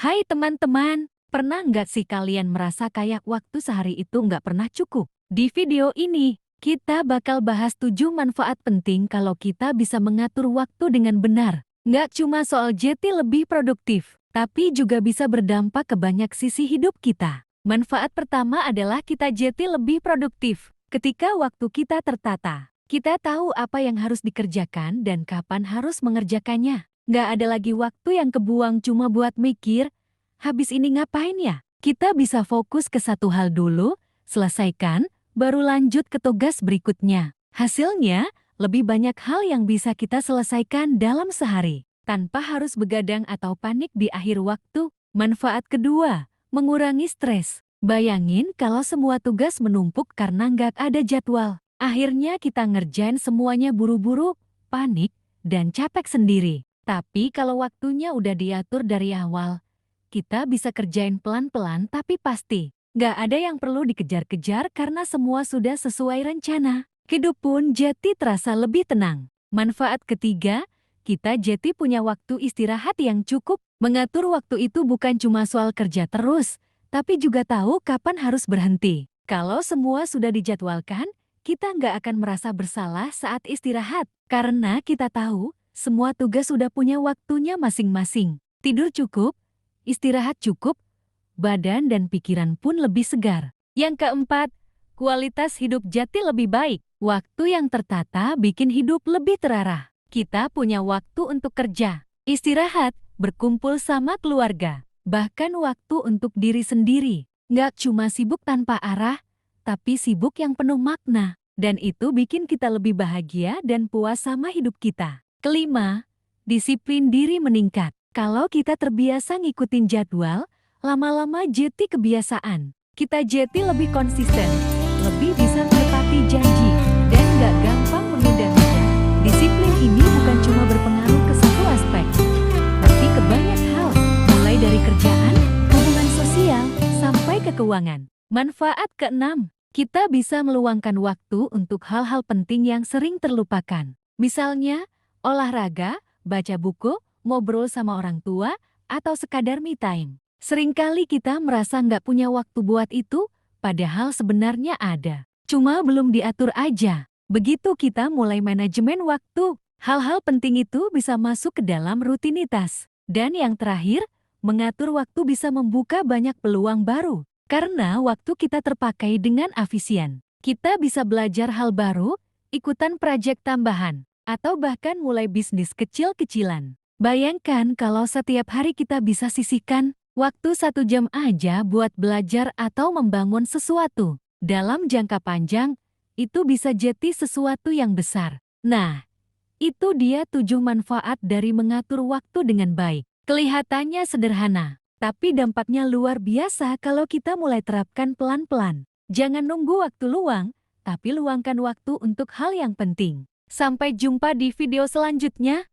Hai teman-teman, pernah nggak sih kalian merasa kayak waktu sehari itu nggak pernah cukup? Di video ini, kita bakal bahas 7 manfaat penting kalau kita bisa mengatur waktu dengan benar. Nggak cuma soal jadi lebih produktif, tapi juga bisa berdampak ke banyak sisi hidup kita. Manfaat pertama adalah kita jadi lebih produktif. Ketika waktu kita tertata, kita tahu apa yang harus dikerjakan dan kapan harus mengerjakannya. Nggak ada lagi waktu yang kebuang cuma buat mikir, habis ini ngapain ya? Kita bisa fokus ke satu hal dulu, selesaikan, baru lanjut ke tugas berikutnya. Hasilnya, lebih banyak hal yang bisa kita selesaikan dalam sehari, tanpa harus begadang atau panik di akhir waktu. Manfaat kedua, mengurangi stres. Bayangin kalau semua tugas menumpuk karena nggak ada jadwal. Akhirnya kita ngerjain semuanya buru-buru, panik, dan capek sendiri. Tapi kalau waktunya udah diatur dari awal, kita bisa kerjain pelan-pelan tapi pasti. Nggak ada yang perlu dikejar-kejar karena semua sudah sesuai rencana. Hidup pun jadi terasa lebih tenang. Manfaat ketiga, kita jadi punya waktu istirahat yang cukup. Mengatur waktu itu bukan cuma soal kerja terus, tapi juga tahu kapan harus berhenti. Kalau semua sudah dijadwalkan, kita nggak akan merasa bersalah saat istirahat. Karena kita tahu, semua tugas sudah punya waktunya masing-masing. Tidur cukup, istirahat cukup, badan dan pikiran pun lebih segar. Yang keempat, kualitas hidup jadi lebih baik. Waktu yang tertata bikin hidup lebih terarah. Kita punya waktu untuk kerja, istirahat, berkumpul sama keluarga, bahkan waktu untuk diri sendiri. Nggak cuma sibuk tanpa arah, tapi sibuk yang penuh makna. Dan itu bikin kita lebih bahagia dan puas sama hidup kita. Kelima, disiplin diri meningkat. Kalau kita terbiasa ngikutin jadwal, lama-lama jadi kebiasaan. Kita jadi lebih konsisten, lebih bisa menepati janji, dan gak gampang menunda-nunda. Disiplin ini bukan cuma berpengaruh ke satu aspek, tapi ke banyak hal, mulai dari kerjaan, hubungan sosial, sampai ke keuangan. Manfaat keenam, kita bisa meluangkan waktu untuk hal-hal penting yang sering terlupakan. Misalnya, olahraga, baca buku, ngobrol sama orang tua, atau sekadar me time. Seringkali kita merasa nggak punya waktu buat itu, padahal sebenarnya ada. Cuma belum diatur aja. Begitu kita mulai manajemen waktu, hal-hal penting itu bisa masuk ke dalam rutinitas. Dan yang terakhir, mengatur waktu bisa membuka banyak peluang baru. Karena waktu kita terpakai dengan efisien. Kita bisa belajar hal baru, ikutan proyek tambahan, atau bahkan mulai bisnis kecil-kecilan. Bayangkan kalau setiap hari kita bisa sisihkan waktu 1 jam aja buat belajar atau membangun sesuatu. Dalam jangka panjang, itu bisa jadi sesuatu yang besar. Nah, itu dia 7 manfaat dari mengatur waktu dengan baik. Kelihatannya sederhana, tapi dampaknya luar biasa kalau kita mulai terapkan pelan-pelan. Jangan nunggu waktu luang, tapi luangkan waktu untuk hal yang penting. Sampai jumpa di video selanjutnya.